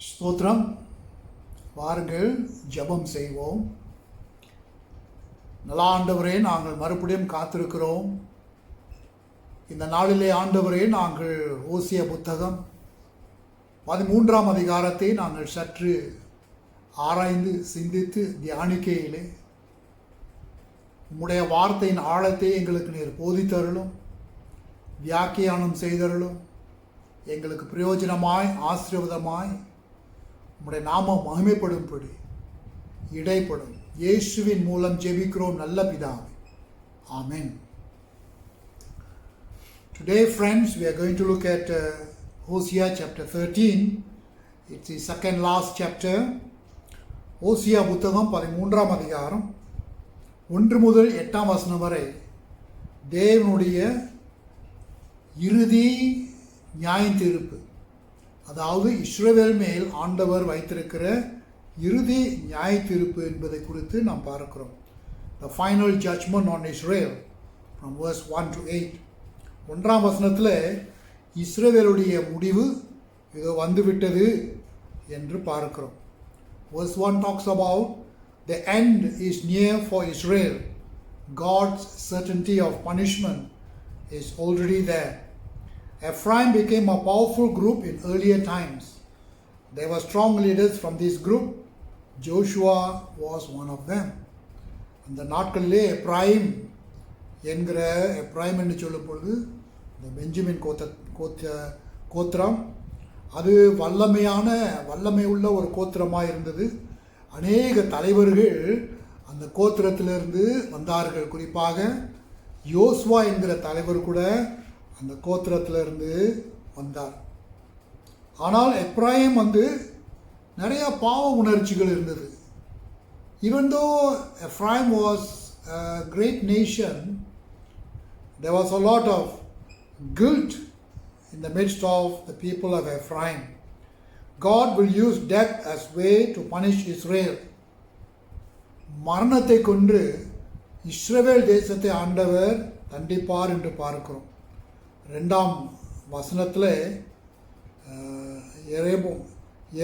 ஸ்தோத்திரம். வாருங்கள் ஜெபம் செய்வோம். நல்ல ஆண்டவரே, நாங்கள் மறுபடியும் காத்திருக்கிறோம். இந்த நாளிலே ஆண்டவரே, நாங்கள் ஓசியா புத்தகம் 13ஆம் அதிகாரத்தை நாங்கள் சற்று ஆராய்ந்து சிந்தித்து தியானிக்கையிலே உம்முடைய வார்த்தையின் ஆழத்தை எங்களுக்கு நீர் போதித்தருளும், வியாக்கியானம் செய்தருளும். எங்களுக்கு பிரயோஜனமாய் ஆசீர்வாதமாய் உம்முடைய நாமம் மகிமைப்படும்படி இடைப்படும். இயேசுவின் மூலம் ஜெபிக்கிறோம் நல்ல பிதாவே, ஆமென். Today, friends, we are going to look at Hosea chapter 13. It's the second last chapter. ஓசியா புத்தகம் 13ஆம் அதிகாரம் 1 முதல் 8ஆம் வசனம் வரை தேவனுடைய இறுதி நியாயத்தீர்ப்பு, அதாவது இஸ்ரவேல் மேல் ஆண்டவர் வைத்திருக்கிற இறுதி நியாயத்தீர்ப்பு என்பதை குறித்து நாம் பார்க்கிறோம். The final judgment on Israel from verse 1 to 8. 1ஆம் வசனத்தில் இஸ்ரவேலுடைய முடிவு இதோ வந்துவிட்டது என்று பார்க்கிறோம். Verse 1 talks about the end is near for Israel. God's certainty of punishment is already there. Ephraim became a powerful group in earlier times. There were strong leaders from this group. Joshua was one of them. அந்த நாட்களிலே எப்ராயிம் என்று சொல்லும் பொழுது இந்த Benjamin கோத்திரம் அது வல்லமை உள்ள ஒரு கோத்திரமாக இருந்தது. அநேக தலைவர்கள் அந்த கோத்திரத்திலிருந்து வந்தார்கள். குறிப்பாக யோசுவா என்கிற தலைவர் கூட அந்த கோத்திரத்திலிருந்து வந்தார். ஆனால் எப்ராயிம் நிறைய பாவ உணர்ச்சிகள் இருந்தது. Even though Ephraim was a great nation, there was a lot of guilt in the midst of the people of Ephraim. God will use death as way to punish Israel. மரணத்தை கொண்டு இஸ்ரவேல் தேசத்தை ஆண்டவர் தண்டிப்பார் என்று பார்க்கிறோம். 2ஆம் வசனத்தில்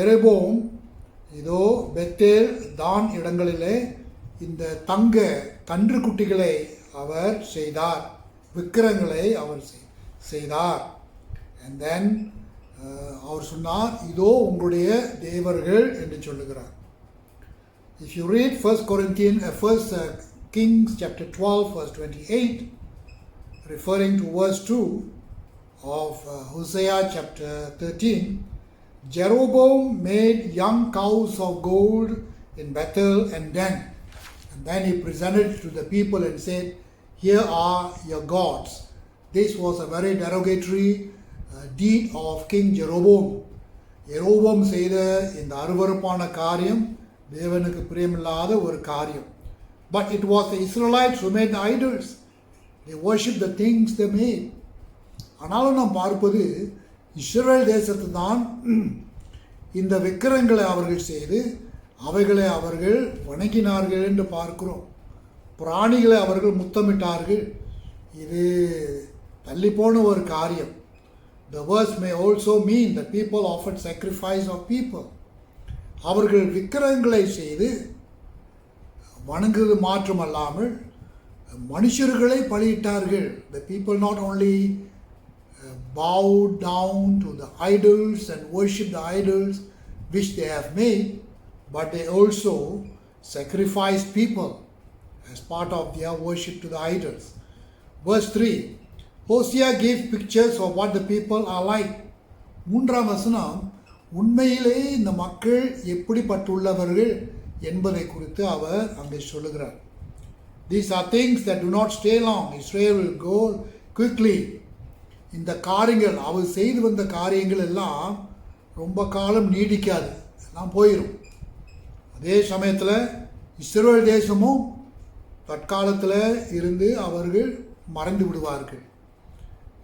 எரேபோம் இதோ பெத்தேல் தான் இடங்களிலே இந்த தங்க கன்றுக்குட்டிகளை அவர் செய்தார், விக்கிரங்களை அவர் செய்தார். and then அவர் சொன்னார், இதோ உங்களுடைய தேவர்கள் என்று சொல்லுகிறார். If you read 1 Kings chapter 12 verse 28, referring to verse 2 of Hosea chapter 13, Jeroboam made young cows of gold in Bethel and Dan. And then he presented to the people and said, here are your gods. This was a very derogatory deed of King Jeroboam. Jeroboam செய்த இந்த அருவருப்பான காரியம் தேவனுக்கு பிரியமில்லாத ஒரு காரியம். But it was the Israelites who made the idols. They worship the things they made. ஆனாலும் நாம் பார்ப்பது இஸ்ரவேல் தேசத்து தான் இந்த விக்கிரங்களை அவர்கள் செய்து அவைகளை அவர்கள் வணங்கினார்கள் என்று பார்க்கிறோம். பிராணிகளை அவர்கள் முத்தமிட்டார்கள். இது தள்ளிப்போன ஒரு காரியம். The verse may also mean that people offered sacrifice of people. அவர்கள் விக்கிரங்களை செய்து வணங்குவது மாற்றமல்லாமல் மனுஷர்களை பலியிட்டார்கள். The people not only bowed down to the idols and worshiped the idols which they have made, but they also sacrificed people as part of their worship to the idols. Verse 3, Hosea gives pictures of what the people are like. 3ஆம் வசனம் உண்மையிலே இந்த மக்கள் எப்படிப்பட்டுள்ளவர்கள் என்பதை குறித்து அவர் அங்கே சொல்லுகிறார். These are things that do not stay long. Israel will go quickly. இந்த காரியங்கள் அவர் செய்து வந்த காரியங்கள் எல்லாம் ரொம்ப காலம் நீடிக்காது, எல்லாம் போயிடும். அதே சமயத்தில் இஸ்ரவேல் தேசமும் தற்காலத்தில் இருந்து அவர்கள் மறைந்து விடுவார்கள்.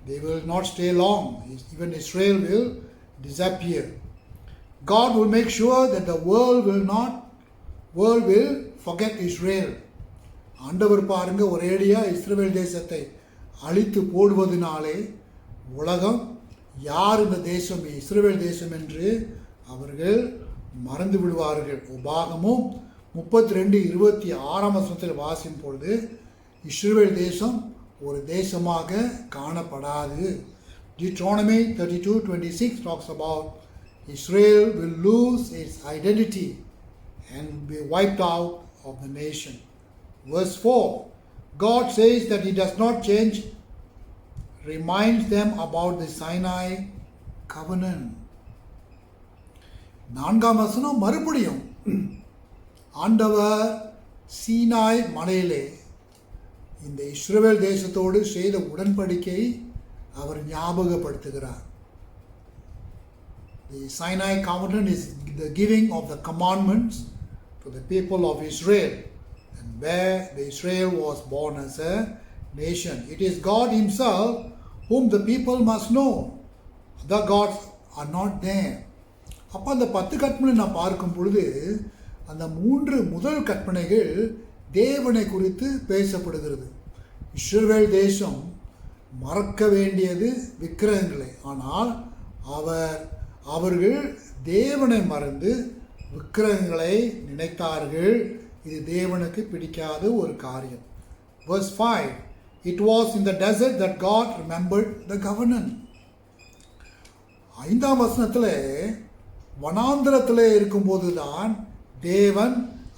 They will not stay long. Even Israel will disappear. God will make sure that the world will forget Israel. ஆண்டவர் பாருங்க, ஒரேடியா இஸ்ரவேல் தேசத்தை அழித்து போடுவதனாலே உலகம் யார் இந்த தேசம் இஸ்ரவேல் தேசம் என்று அவர்கள் மறந்து விடுவார்கள். உபாகமும் 32:26 வாசிக்கும் பொழுது இஸ்ரவேல் தேசம் ஒரு தேசமாக காணப்படாது. Deuteronomy 32:26 talks about Israel will lose its identity and be wiped out of the nation. Verse 4, God says that He does not change, reminds them about the Sinai covenant. 4ஆம் வசனம் மறுபடியும் ஆண்டவர் சீனாய் மலையிலே இந்த இஸ்ரவேல் தேசத்தோடு செய்த உடன்படிக்கை அவர் ஞாபகப்படுத்துகிறார். The Sinai covenant is the giving of the commandments to the people of Israel, and where the Israel was born as a nation. It is God Himself whom the people must know. The gods are not there. அப்போ அந்த 10 கற்பனை நான் பார்க்கும் பொழுது அந்த 3 முதல் கற்பனைகள் தேவனை குறித்து பேசப்படுகிறது. இஸ்ரவேல் தேசம் மறக்க வேண்டியது விக்கிரகங்களை, ஆனால் அவர்கள் தேவனை மறந்து விக்கிரகங்களை நினைத்தார்கள். இது தேவனுக்கு பிடிக்காத ஒரு காரியம். Verse 5, it was in the desert that God remembered the covenant. 5ஆம் வசனத்தில் வனாந்திரத்தில் இருக்கும்போது தான் தேவன்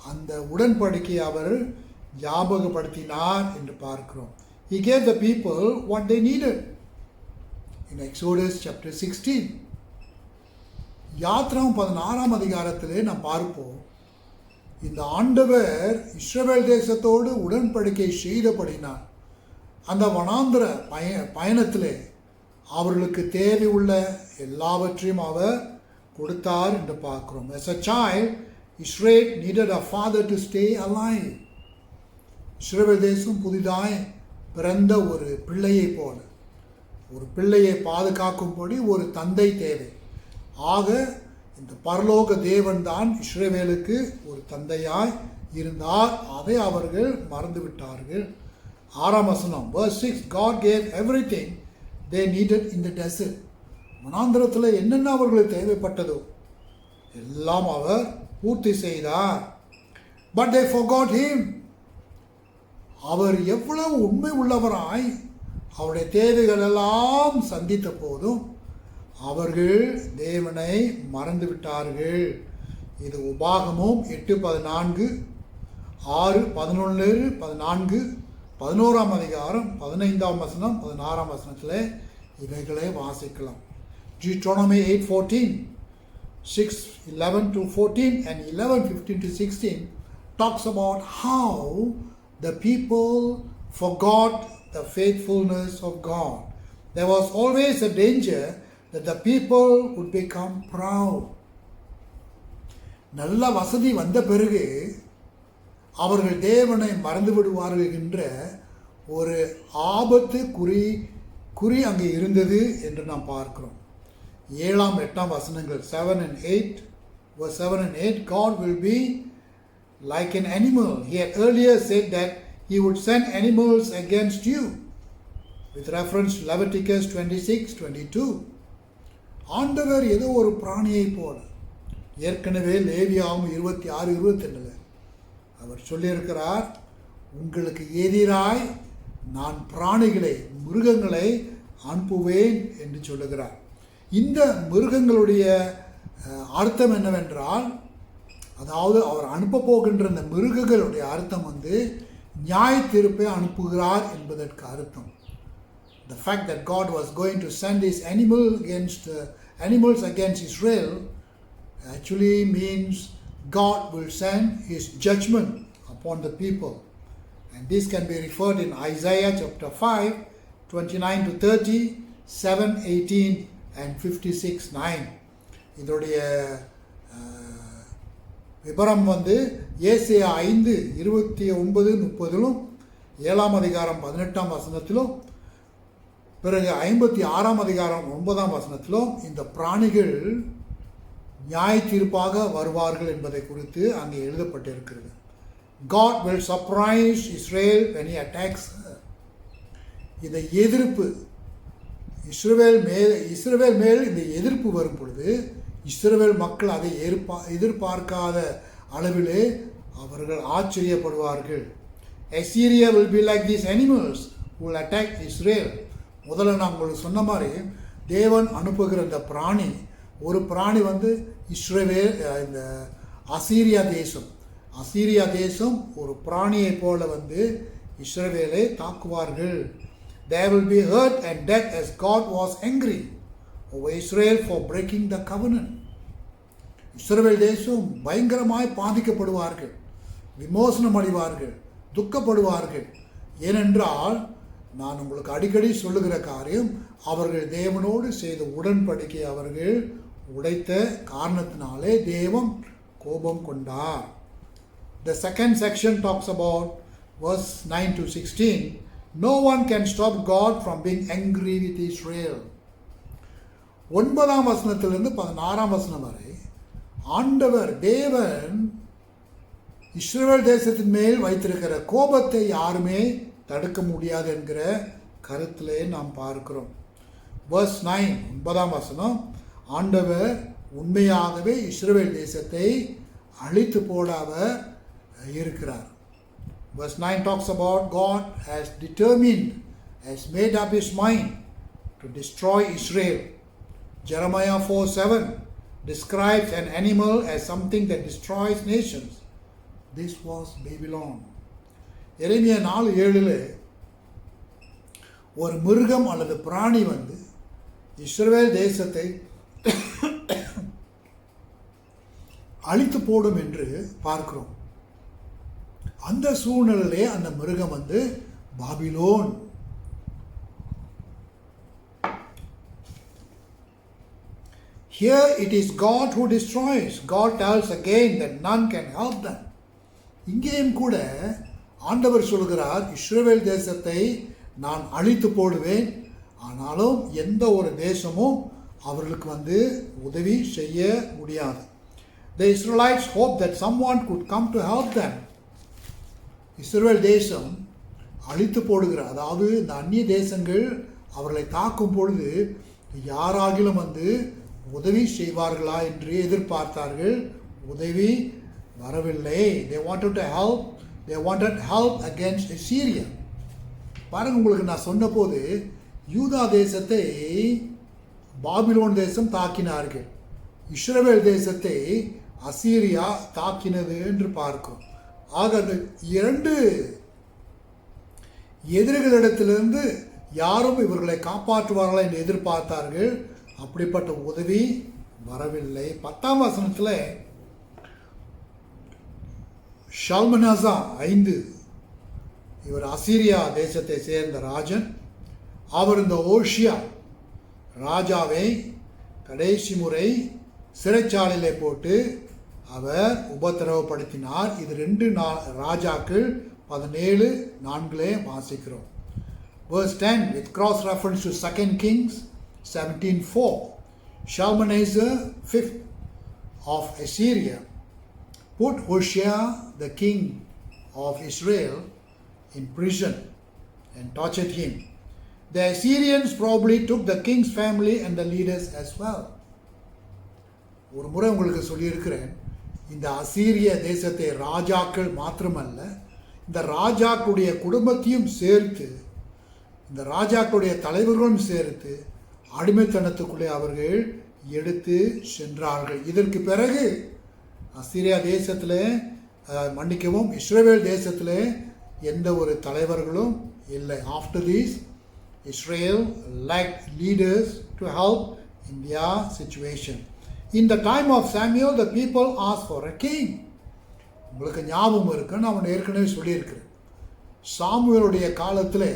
அந்த உடன்படிக்கையை அவர் ஞாபகப்படுத்தினார் என்று பார்க்கிறோம். He gave the people what they needed. In Exodus chapter 16, யாத்ராம் 16ஆம் அதிகாரத்திலே நாம் பார்ப்போம், இந்த ஆண்டவர் இஸ்ரவேல் தேசத்தோடு உடன்படிக்கை செய்தபடினார் அந்த வனாந்திர பயணத்திலே அவர்களுக்கு தேவை உள்ள எல்லாவற்றையும் அவர் கொடுத்தார் என்று பார்க்கிறோம். As a child, Israel needed a father to stay alive. இஸ்ரவேல் தேசம் புதிதாய் பிறந்த ஒரு பிள்ளையை போல, ஒரு பிள்ளையை பாதுகாக்கும்படி ஒரு தந்தை தேவை. ஆக இந்த பரலோக தேவன் தான் இஸ்ரவேலுக்கு ஒரு தந்தையாய் இருந்தார். அதை அவர்கள் மறந்துவிட்டார்கள். 6ஆம் வசனம், verse 6, God gave everything they needed in the desert. வனாந்திரத்தில் என்னென்ன அவர்களுக்கு தேவைப்பட்டதோ எல்லாம் அவர் பூர்த்தி செய்தார். But they forgot Him. அவர் எவ்வளவு உண்மை உள்ளவராய் அவருடைய தேவைகள் எல்லாம் சந்தித்த போதும் அவர்கள் தேவனை மறந்து விட்டார்கள். இது உபாகமும் 8:14, 6:11, 14, 11ஆம் அதிகாரம் 15ஆம் வசனம் 16ஆம் வசனத்தில் இவைகளை வாசிக்கலாம். Deuteronomy 8:14, 6:11-14 and 11:15-16 talks about how the people forgot the faithfulness of God. There was always a danger that the people would become proud. நல்ல வசதி வந்த பிறகு அவர்கள் தேவனை மறந்து விடுவார்கள் என்ற ஒரு ஆபத்து குறி அங்கே இருந்தது என்று நாம் பார்க்கிறோம். 7ஆம் 8ஆம் வசனங்கள் 7 and 8, verse 7 and 8, God will be like an animal. He had earlier said that He would send animals against you, with reference to Leviticus 26:22. ஆண்டவர் ஏதோ ஒரு பிராணியை போல, ஏற்கனவே லேவியாவும் 26:22 அவர் சொல்லியிருக்கிறார், உங்களுக்கு எதிராய் நான் பிராணிகளை, மிருகங்களை அனுப்புவேன் என்று சொல்லுகிறார். இந்த மிருகங்களுடைய அர்த்தம் என்னவென்றால், அதாவது அவர் அனுப்ப போகின்ற இந்த மிருகங்களுடைய அர்த்தம் நியாய தீர்ப்பை அனுப்புகிறார் என்பதற்கு அர்த்தம். The fact that God was going to send His animals against Israel actually means God will send His judgment upon the people. And this can be referred in Isaiah chapter 5, 29-30, 7:18 and 56:9. இதோடைய விபரம் ஏசாயா 5:29-30 7ஆம் அதிகாரம் 18ஆம் வசனத்திலும் பிறகு 56ஆம் அதிகாரம் 9ஆம் வசனத்திலும் இந்த பிராணிகள் நியாய தீர்ப்பாக வருவார்கள் என்பதை குறித்து அங்கே எழுதப்பட்டிருக்கிறது. God will surprise Israel when He attacks her. இந்த எதிர்ப்பு இஸ்ரவேல் மேல் இந்த எதிர்ப்பு வரும் பொழுது இஸ்ரவேல் மக்கள் அதை எதிர்பார்க்காத அளவிலே அவர்கள் ஆச்சரியப்படுவார்கள். Assyria will be like these animals who will attack Israel. முதல்ல நான் உங்களுக்கு சொன்ன மாதிரி தேவன் அனுப்புகிற இந்த பிராணி, ஒரு பிராணி இஸ்ரவேல், இந்த அசீரியா தேசம் ஒரு பிராணியை போல இஸ்ரவேலை தாக்குவார்கள். There will be hurt and death as God was angry over Israel for breaking the covenant. இஸ்ரவேல் தேசம் பயங்கரமாய் பாதிக்கப்படுவார்கள், விமோசனம் அடைவார்கள், துக்கப்படுவார்கள். ஏனென்றால் நான் உங்களுக்கு அடிக்கடி சொல்லுகிற காரியம், அவர்கள் தேவனோடு செய்த உடன்படிக்கை அவர்கள் உடைத்த காரணத்தினாலே தேவன் கோபம் கொண்டார். The second section talks about verse 9 to 16. No one can stop God from being angry with Israel. 9ஆம் வசனத்திலிருந்து 16ஆம் வசனம் வரை ஆண்டவர் தேவன் இஸ்ரவேல் தேசத்தின் மேல் வைத்திருக்கிற கோபத்தை யாருமே தடுக்க முடியாது என்கிற கருத்திலே நாம் பார்க்கிறோம். verse 9, 9ஆம் வசனம், ஆண்டவர் உண்மையாகவே இஸ்ரவேல் தேசத்தை அழித்து போட அவர் இருக்கிறார். Verse 9 talks about God has determined, has made up his mind to destroy Israel. Jeremiah 4:7 describes an animal as something that destroys nations. This was Babylon. எரேமியா 4:7 ஒரு மிருகம் அல்லது பிராணி இஸ்ரவேல் தேசத்தை அழித்து போடும் என்று பார்க்கிறோம். அந்த சூழ்நிலையிலே அந்த மிருகம் Babylon. Here it is God who destroys. God tells again that none can help them. இங்கேயும் கூட ஆண்டவர் சொல்கிறார், இஸ்ரவேல் தேசத்தை நான் அழித்து போடுவேன், ஆனாலும் எந்த ஒரு தேசமும் அவர்களுக்கு உதவி செய்ய முடியாது. The Israelites hoped that someone could come to help them. இஸ்ரவேல் தேசம் அழித்து போடுகிற, அதாவது இந்த அந்நிய தேசங்கள் அவர்களை தாக்கும் பொழுது யாராகிலும் உதவி செய்வார்களா என்று எதிர்பார்த்தார்கள். உதவி வரவில்லை. They wanted help against Assyria. பாருங்க, உங்களுக்கு நான் சொன்ன போது யூதா தேசத்தை பாபிலோன் தேசம் தாக்கினார்கள், இஸ்ரவேல் தேசத்தை அசீரியா தாக்கினது என்று பார்க்கும். ஆக அந்த இரண்டு எதிரிகளிடத்திலிருந்து யாரும் இவர்களை காப்பாற்றுவார்களா என்று எதிர்பார்த்தார்கள். அப்படிப்பட்ட உதவி வரவில்லை. 10ஆம் வசனத்தில் ஷல்மனாசா 5, இவர் அசீரியா தேசத்தை சேர்ந்த ராஜன். அவர் இந்த ஓஷியா ராஜாவை கடைசி முறை சிறைச்சாலையிலே போட்டு அவர் உபத்திரவப்படுத்தினார். இது 2 ராஜாக்கள் 17:4 வாசிக்கிறோம். Verse 10 with cross reference to 2 Kings 17:4. Shalmaneser, 5th of Assyria, put Hoshea the king of Israel in prison and tortured him. The Assyrians probably took the king's family and the leaders as well. ஒரு முறை உங்களுக்கு சொல்லியிருக்கிறேன், இந்த அசீரிய தேசத்தை ராஜாக்கள் மாத்திரமல்ல, இந்த ராஜாக்களுடைய குடும்பத்தையும் சேர்த்து, இந்த ராஜாக்களுடைய தலைவர்களும் சேர்த்து அடிமைத்தனத்துக்குள்ளே அவர்கள் எடுத்து சென்றார்கள். இதற்கு பிறகு அசீரியா தேசத்தில் மன்னிக்கவும் இஸ்ரவேல் தேசத்தில் எந்த ஒரு தலைவர்களும் இல்லை. After this Israel lacked leaders to help in their situation. In the time of Samuel, the people asked for a king. உங்களுக்கு ஞாபகம் இருக்குன்னு அவன் ஏற்கனவே சொல்லியிருக்கிறேன். சாமுவேலுடைய காலத்தில்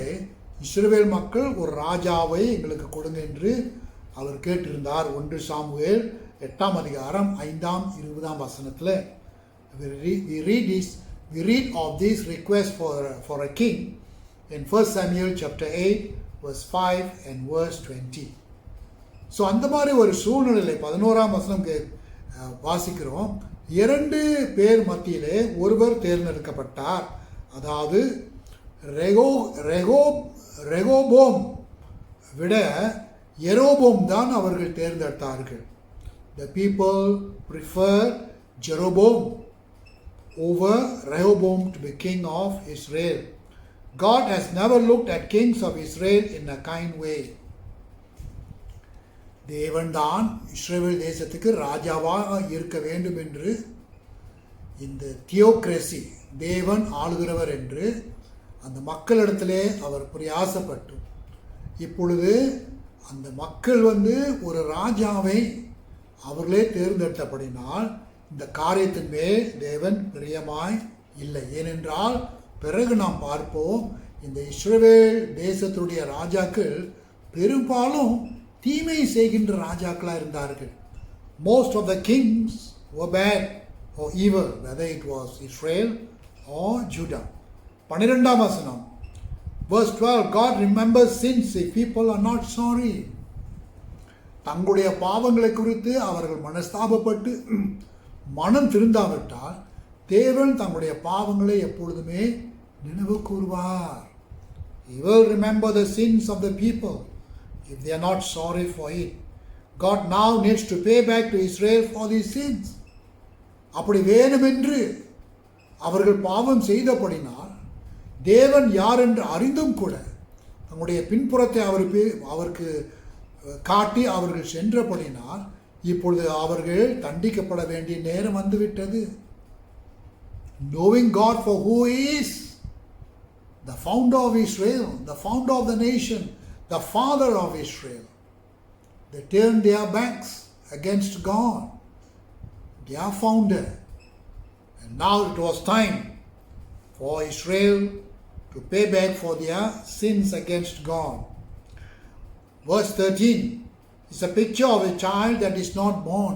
இஸ்ரவேல் மக்கள் ஒரு ராஜாவை எங்களுக்கு கொடுங்க என்று அவர் கேட்டிருந்தார். 1 சாமுவேல் 8ஆம் அதிகாரம் 5ஆம் 20ஆம் வசனத்தில் we read of this request for a king in 1 Samuel chapter 8 verse 5 and verse 20. So அந்த மாதிரி ஒரு சூழ்நிலையில் 11ஆம் வசனம் வாசிக்கிறோம். 2 பேர் மத்தியிலே ஒருவர் தேர்ந்தெடுக்கப்பட்டார். அதாவது ரெகோபோம் விட எரோபோம் தான் அவர்கள் தேர்ந்தெடுத்தார்கள். the people prefer Jeroboam over Rehoboam to be king of Israel. God has never looked at kings of Israel in a kind way. தேவன்தான் இஸ்ரவேல் தேசத்துக்கு ராஜாவாக இருக்க வேண்டும் என்று, இந்த தியோக்ரசி தேவன் ஆளுகிறவர் என்று அந்த மக்களிடத்திலே அவர் பிரயாசப்பட்டு, இப்பொழுது அந்த மக்கள் ஒரு ராஜாவை அவர்களே தேர்ந்தெடுத்தபடினால் இந்த காரியத்தின் மேல் தேவன் பிரியமாய் இல்லை. ஏனென்றால் பிறகு நாம் பார்ப்போம், இந்த இஸ்ரவேல் தேசத்துடைய ராஜாக்கள் பெரும்பாலும் தீமை செய்கின்ற ராஜாக்களாக இருந்தார்கள். Most of the kings were bad or evil, whether it was Israel or Judah. 12 வசனம், verse 12, God remembers sins if people are not sorry. தங்களுடைய பாவங்களை குறித்து அவர்கள் மனஸ்தாபப்பட்டு மனம் திருந்தாவிட்டால் தேவன் தங்களுடைய பாவங்களை எப்பொழுதுமே நினைவு கூறுவார். He will remember the sins of the people if they are not sorry for it. God now needs to pay back to Israel for these sins. அப்படி வேண்டுமென்று அவர்கள் பாவம் செய்தபடினால் தேவன் யார் என்று அறிந்தும் கூட தங்களுடைய பின்புறத்தை அவருக்கு காட்டி அவர்கள் சென்றபடினால் இப்பொழுது அவர்கள் தண்டிக்கப்பட வேண்டிய நேரம் வந்துவிட்டது. Knowing God for who He is, the founder of Israel, the founder of the nation, the father of Israel, they turned their backs against God, their founder. And now it was time for Israel to pay back for their sins against God. Verse 13 is a picture of a child that is not born.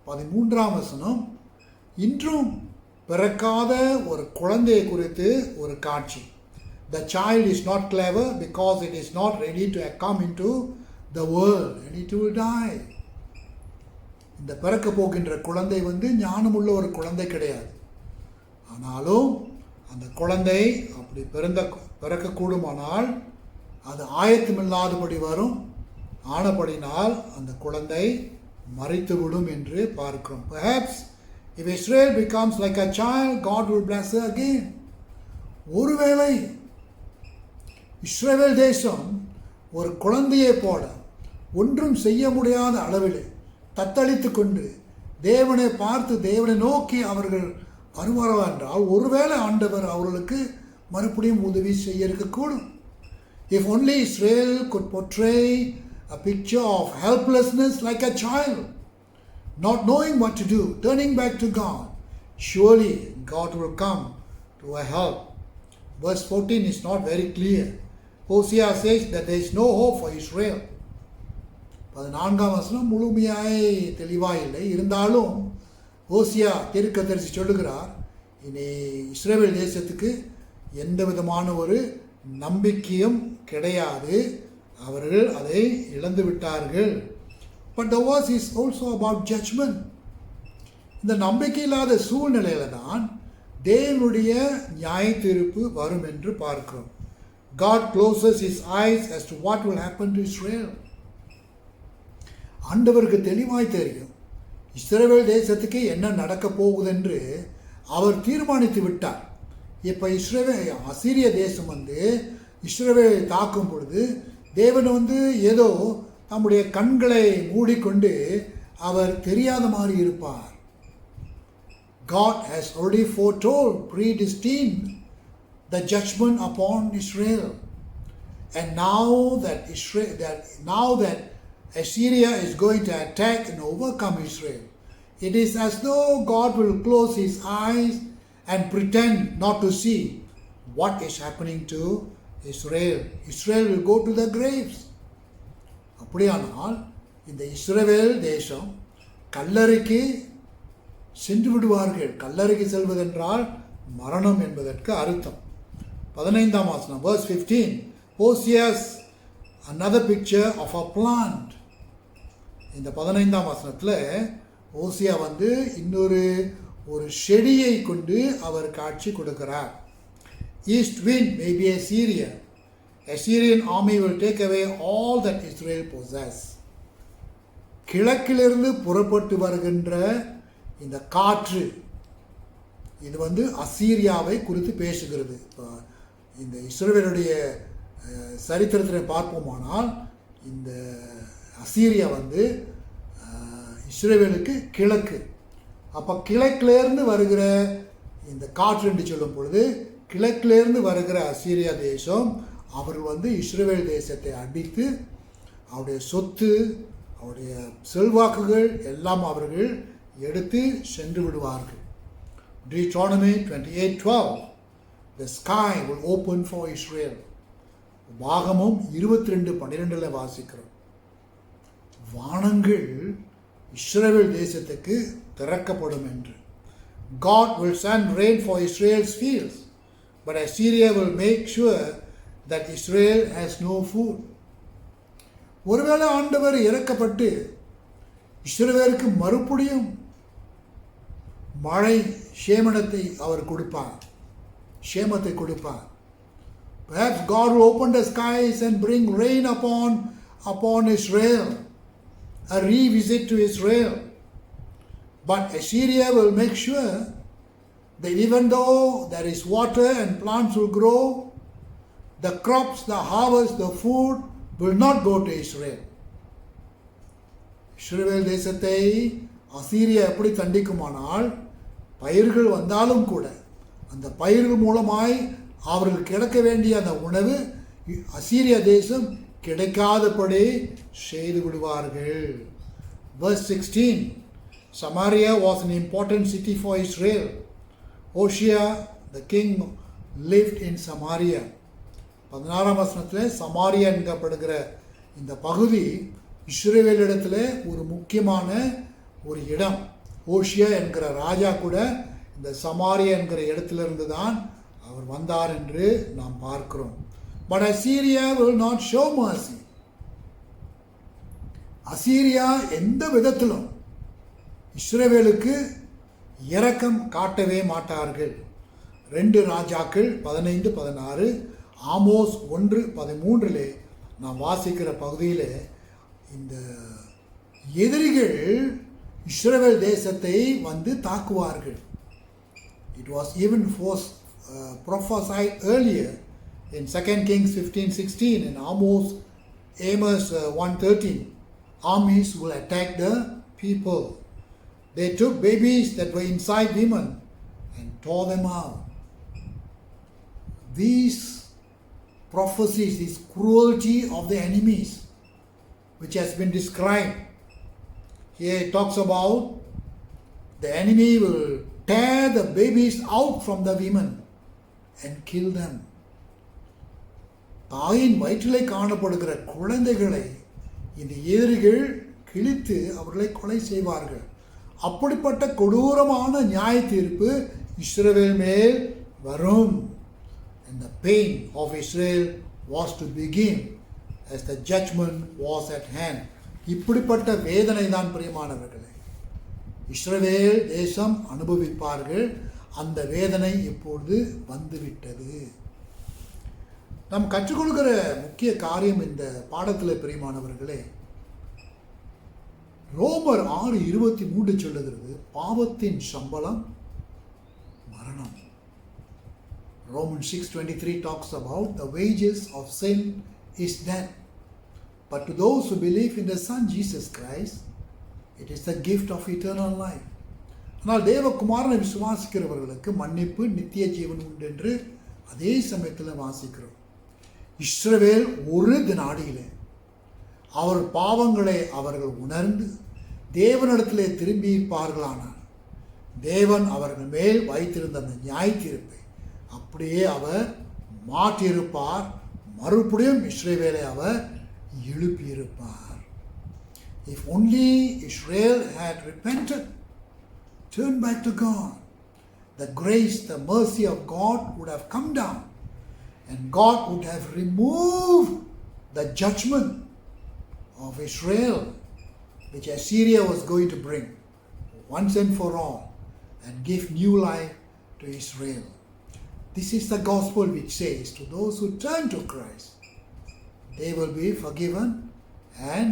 13 வசனம், இன்றும் பிறக்காத ஒரு குழந்தையை குறித்து ஒரு காட்சி. The child is not clever because it is not ready to come into the world and it will die. இந்த பிறக்க போகின்ற குழந்தை ஞானமுள்ள ஒரு குழந்தை கிடையாது. ஆனாலும் அந்த குழந்தை அப்படி பிறக்கக்கூடுமானால் அது ஆயத்தமில்லாதபடி வரும். ஆனபடினால் அந்த குழந்தை மரித்துவிடும் என்று பார்க்கிறோம். Perhaps if Israel becomes like a child, God will bless her again. ஒருவேளை இஸ்ரவேல் தேசம் ஒரு குழந்தையை போல ஒன்றும் செய்ய முடியாத அளவில் தத்தளித்து கொண்டு தேவனை பார்த்து தேவனை நோக்கி அவர்கள் வருவார்கள் என்றால் ஒருவேளை ஆண்டவர் அவர்களுக்கு மறுபடியும் உதவி செய்ய இருக்கக்கூடும். If only Israel could portray a picture of helplessness like a child, not knowing what to do, turning back to God, surely God will come to a help. Verse 14 is not very clear. Hosea says that there is no hope for Israel. 14 வசனம் முழுமையாய் தெளிவாக இல்லை. இருந்தாலும் Hosea தீர்க்கதரிசி சொல்லுகிறார், இனி இஸ்ரவேல் தேசத்துக்கு எந்த விதமான ஒரு நம்பிக்கையும் கிடையாது, அவர்கள் அதை இழந்து விட்டார்கள். But the verse is also about judgment. இந்த நம்பிக்கை இல்லாத சூழ்நிலையில தான் தேவனுடைய நியாய தீர்ப்பு வரும் என்று பார்க்கிறோம். God closes His eyes as to what will happen to Israel. ஆண்டவருக்கு தெளிவாய் தெரியும் இஸ்ரவேல் தேசத்துக்கு என்ன நடக்க போகுதென்று அவர் தீர்மானித்து விட்டார். இப்போ அசீரிய தேசம் இஸ்ரவேலை தாக்கும் பொழுது தேவன் ஏதோ நம்முடைய கண்களை மூடிக்கொண்டு அவர் தெரியாத மாதிரி இருப்பார். God has already foretold, predestined the judgment upon Israel. And now that Assyria is going to attack and overcome Israel, it is as though God will close His eyes and pretend not to see what is happening to Israel. Israel will go to the graves. அப்படியானால் இந்த இஸ்ரவேல் தேசம் கல்லறைக்கு சென்று விடுவார்கள். கல்லறைக்கு செல்வதென்றால் மரணம் என்பதற்கு அர்த்தம். 15 வசனம், verse 15, Hosea's another picture of a plant. இந்த 15 வசனத்தில் ஓசியா இன்னொரு செடியை கொண்டு அவர் காட்சி கொடுக்கிறார். East wind may be Assyria. Assyrian army will take away all that Israel possess. கிழக்கிலிருந்து புறப்பட்டு வருகின்ற இந்த காற்று இது அசீரியாவை குறித்து பேசுகிறது. இப்போ இந்த இஸ்ரவேலுடைய சரித்திரத்தில் பார்ப்போமானால் இந்த அசீரியா இஸ்ரவேலுக்கு கிழக்கு. அப்போ கிழக்கிலேருந்து வருகிற இந்த காற்று என்று சொல்லும் பொழுது கிழக்கிலேருந்து வருகிற அசீரியா தேசம் அவர்கள் இஸ்ரவேல் தேசத்தை அடித்து அவருடைய சொத்து அவருடைய செல்வாக்குகள் எல்லாம் அவர்கள் எடுத்து சென்று விடுவார்கள். Deuteronomy 28:12 The sky will open for Israel. பாகமும் 22:12 வாசிக்கிறோம். வானங்கள் இஸ்ரவேல் தேசத்துக்கு திறக்கப்படும் என்று. God will send rain for Israel's fields, but Assyria will make sure that Israel has no food. ஒருவேளை ஆண்டவர் இறக்கப்பட்டு இஸ்ரவேலுக்கு மறுபடியும் மழை சேமத்தை அவர் கொடுப்பார், சேமத்தை கொடுப்பார். Perhaps God will open the skies and bring rain upon Israel, a revisit to Israel. But Assyria will make sure that even though there is water and plants will grow, the crops, the harvest, the food will not go to Israel. இஸ்ரவேல் தேசத்தை அசீரியா எப்படி தண்டிக்குமானால் பயிர்கள் வந்தாலும் கூட அந்த பயிர்கள் மூலமாய் அவர்கள் கிடைக்க வேண்டிய அந்த உணவு அசீரியா தேசம் கிடைக்காதபடி செய்து விடுவார்கள். Verse 16, Samaria was an important city for Israel. Hoshea, the king, lived in Samaria. 16ஆம் வசனத்தில் சமாரியா என்கப்படுகிற இந்த பகுதி இஸ்ரவேலிடத்தில் ஒரு முக்கியமான ஒரு இடம். ஓஷியா என்கிற ராஜா கூட இந்த சமாரியா என்கிற இடத்திலிருந்து தான் அவர் வந்தார் என்று நாம் பார்க்கிறோம். But Assyria will not show mercy. அசீரியா எந்த விதத்திலும் இஸ்ரவேலுக்கு இரக்கம் காட்டவே மாட்டார்கள். 2 ராஜாக்கள் 15:16, ஆமோஸ் 1:13 நாம் வாசிக்கிற பகுதியில் இந்த எதிரிகள் இஸ்ரவேல் தேசத்தை தாக்குவார்கள். It was even prophesied earlier in 2 Kings 15:16 and Amos 1:13. Armies will attack the people. They took babies that were inside women and tore them out. These prophecies, this cruelty of the enemies, which has been described. Here it talks about the enemy will tear the babies out from the women and kill them. தாயின் வயிற்றிலே காணப்படுகிற குழந்தைகளை இந்த எதிரிகள் கிழித்து அவர்களை கொலை செய்வார்கள். அப்படிப்பட்ட கொடூரமான நியாய தீர்ப்பு இஸ்ரவேல் மேல் வரும். And the pain of Israel was to begin as the judgment was at hand. இப்படிப்பட்ட வேதனை தான் பிரியமானவர்களே இஸ்ரவேல் தேசம் அனுபவிப்பார்கள். அந்த வேதனை இப்பொழுது வந்துவிட்டது. நாம் கற்றுக்கொள்கிற முக்கிய காரியம் இந்த பாடத்தில் பிரியமானவர்களே, ரோமர் 6:23 சொல்லுகிறது, பாவத்தின் சம்பளம் மரணம். Romans 6:23 talks about the wages of sin is death, but to those who believe in the Son Jesus Christ, it is the gift of eternal life. ஆனால் தேவகுமாரனை விசுவாசிக்கிறவர்களுக்கு மன்னிப்பு நித்திய ஜீவன் உண்டு என்று அதே சமயத்தில் வாசிக்கிறோம். இஸ்ரவேல் ஒரு வினாடியிலே அவர் பாவங்களை அவர்கள் உணர்ந்து தேவனிடத்திலே திரும்பி இருப்பார்களானால் தேவன் அவர்கள் மேல் வைத்திருந்த அந்த நியாய தீர்ப்பை அப்படியே அவர் மாற்றியிருப்பார். மறுபடியும் இஸ்ரவேலை அவர் எழுப்பியிருப்பார். If only Israel had repented, turned back to God, the grace, the mercy of God would have come down and God would have removed the judgment of Israel which Assyria was going to bring once and for all and give new life to Israel. This is the gospel which says to those who turn to Christ, they will be forgiven and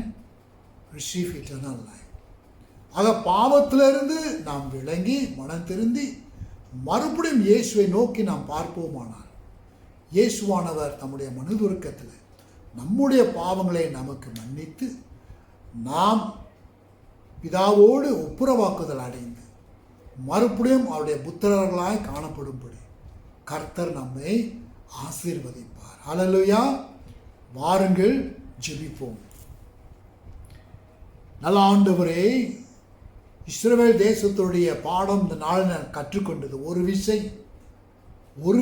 receive eternal life. ஆக பாவத்திலிருந்து நாம் விளங்கி மனம் திருந்தி மறுபடியும் இயேசுவை நோக்கி நாம் பார்ப்போமானால், இயேசுவானவர் தம்முடைய மனதுருக்கத்தில் நம்முடைய பாவங்களை நமக்கு மன்னித்து நாம் பிதாவோடு ஒப்புரவாக்குதல் அடைந்து மறுபடியும் அவருடைய புத்திரர்களாய் காணப்படும்படி கர்த்தர் நம்மை ஆசீர்வதிப்பார். ஹல்லேலூயா. வாருங்கள் ஜெபிப்போம். நல்ல ஆண்டவரே, இஸ்ரவேல் தேசத்துடைய பாடம் இந்த நாளில் நான் கற்றுக்கொண்டது ஒரு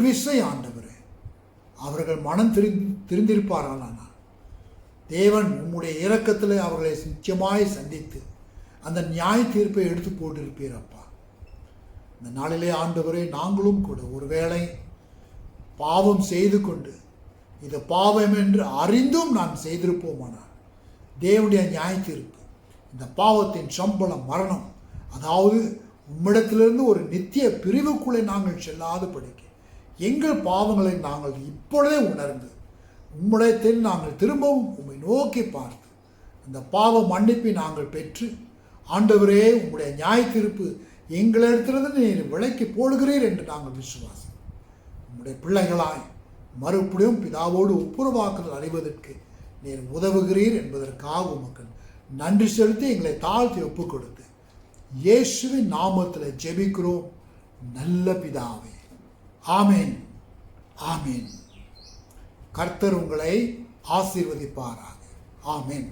விசை ஆண்டவரே, அவர்கள் மனம் திருந்திருப்பார்களானால் தேவன் உம்முடைய இரக்கத்தில் அவர்களை நிச்சயமாய் சந்தித்து அந்த நியாய தீர்ப்பை எடுத்து போட்டிருப்பீரப்பா. இந்த நாளிலே ஆண்டவரே, நாங்களும் கூட ஒருவேளை பாவம் செய்து கொண்டு இது பாவம் என்று அறிந்தும் நாம் செய்திருப்போமானால் தேவனுடைய நியாய தீர்ப்பு, இந்த பாவத்தின் சம்பளம் மரணம், அதாவது உம்மிடத்திலிருந்து ஒரு நித்திய பிரிவுக்குள்ளே நாங்கள் செல்லாது படிக்க எங்கள் பாவங்களை நாங்கள் இப்பொழுதே உணர்ந்து உம்மிடத்தில் நாங்கள் திரும்பவும் உம்மை நோக்கி பார்த்து அந்த பாவ மன்னிப்பை நாங்கள் பெற்று ஆண்டவரே, உம்முடைய நியாய தீர்ப்பு எங்களிடத்திலிருந்து நீர் விலக்கி போடுகிறீர் என்று நாங்கள் விசுவாசம் உம்முடைய பிள்ளைகளாய் மறுபடியும் பிதாவோடு ஒப்புரவாக்குதல் அடைவதற்கு நீர் உதவுகிறீர் என்பதற்காக உமக்கு நன்றி செலுத்தி எங்களை தாழ்த்தி ஒப்புக் கொடுத்து இயேசுவின் நாமத்தில் ஜெபிக்கிறோம் நல்ல பிதாவே. ஆமேன், ஆமேன். கர்த்தர் உங்களை ஆசீர்வதிப்பாராக. ஆமேன்.